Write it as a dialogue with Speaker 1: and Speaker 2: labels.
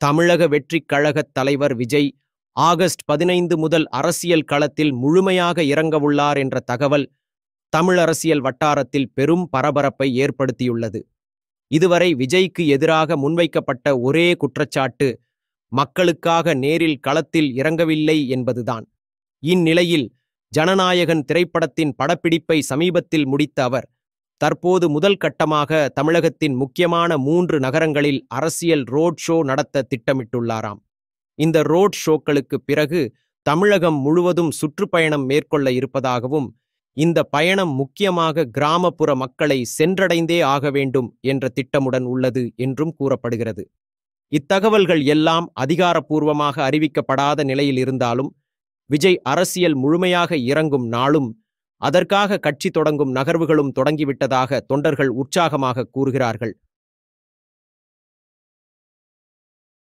Speaker 1: தமிழக வெற்றிக் கழகத் தலைவர் விஜய் ஆகஸ்ட் 15 முதல் அரசியல் களத்தில் முழுமையாக இறங்கவுள்ளார் என்ற தகவல் தமிழ் அரசியல் வட்டாரத்தில் பெரும் பரபரப்பை ஏற்படுத்தியுள்ளது. இதுவரை விஜய்க்கு எதிராக முன்வைக்கப்பட்ட ஒரே குற்றச்சாட்டு மக்களுக்காக நேரில் களத்தில் இறங்கவில்லை என்பதுதான். இந்நிலையில் ஜனநாயகன் திரைப்படத்தின் படப்பிடிப்பை சமீபத்தில் முடித்த அவர் தற்போது முதல் கட்டமாக தமிழகத்தின் முக்கியமான 3 நகரங்களில் அரசியல் ரோட் ஷோ நடத்த திட்டமிட்டுள்ளாராம். இந்த ரோட் ஷோக்களுக்கு பிறகு தமிழகம் முழுவதும் சுற்றுப்பயணம் மேற்கொள்ள இருப்பதாகவும், இந்த பயணம் முக்கியமாக கிராமப்புற மக்களை சென்றடைந்தே ஆக வேண்டும் என்ற திட்டமுடன் உள்ளது என்றும் கூறப்படுகிறது. இத்தகவல்கள் எல்லாம் அதிகாரப்பூர்வமாக அறிவிக்கப்படாத நிலையில் இருந்தாலும், விஜய் அரசியல் முழுமையாக இறங்கும் நாளும் அதற்காக கட்சி தொடங்கும் நகர்வுகளும் தொடங்கிவிட்டதாக தொண்டர்கள் உற்சாகமாக கூறுகிறார்கள்.